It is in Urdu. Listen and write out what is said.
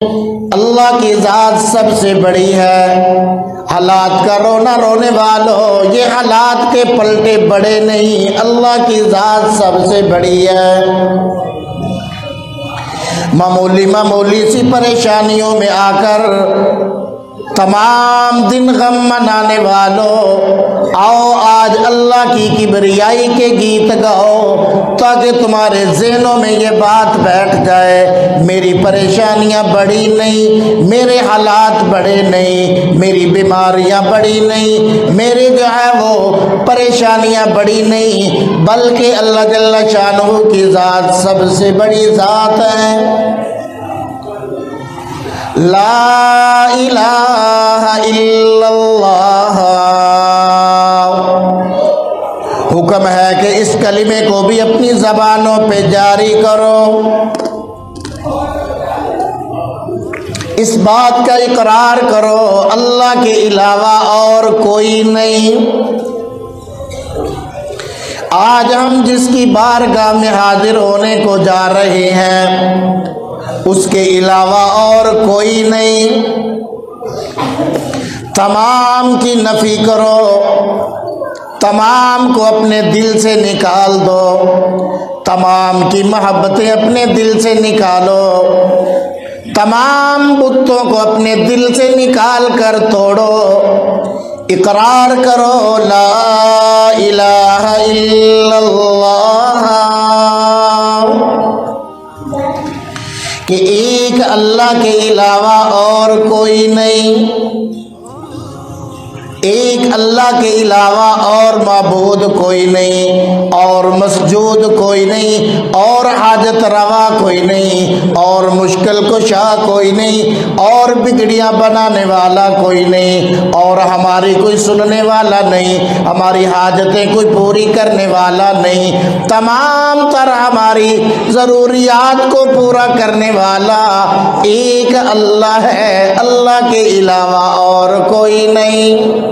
اللہ کی ذات سب سے بڑی ہے۔ حالات کا رونا رونے والوں، یہ حالات کے پلٹے بڑے نہیں، اللہ کی ذات سب سے بڑی ہے۔ معمولی سی پریشانیوں میں آ کر تمام دن غم منانے والوں، آؤ آج اللہ کی کبریائی کے گیت گاؤ تاکہ تمہارے ذہنوں میں یہ بات بیٹھ جائے، میری پریشانیاں بڑی نہیں، میرے حالات بڑے نہیں، میری بیماریاں بڑی نہیں، میرے جو ہے وہ پریشانیاں بڑی نہیں، بلکہ اللہ جل شانہ کی ذات سب سے بڑی ذات ہے۔ لا الہ الا اللہ۔ حکم ہے کہ اس کلمے کو بھی اپنی زبانوں پہ جاری کرو، اس بات کا اقرار کرو اللہ کے علاوہ اور کوئی نہیں۔ آج ہم جس کی بارگاہ میں حاضر ہونے کو جا رہے ہیں اس کے علاوہ اور کوئی نہیں۔ تمام کی نفی کرو، تمام کو اپنے دل سے نکال دو، تمام کی محبتیں اپنے دل سے نکالو، تمام بتوں کو اپنے دل سے نکال کر توڑو، اقرار کرو لا الہ الا اللہ، کہ ایک اللہ کے علاوہ اور کوئی نہیں، ایک اللہ کے علاوہ اور معبود کوئی نہیں، اور مسجود کوئی نہیں، اور حاجت روا کوئی نہیں، اور مشکل کشا کوئی نہیں، اور بگڑیاں بنانے والا کوئی نہیں، اور ہماری کوئی سننے والا نہیں، ہماری حاجتیں کوئی پوری کرنے والا نہیں، تمام تر ہماری ضروریات کو پورا کرنے والا ایک اللہ ہے، اللہ کے علاوہ اور کوئی نہیں۔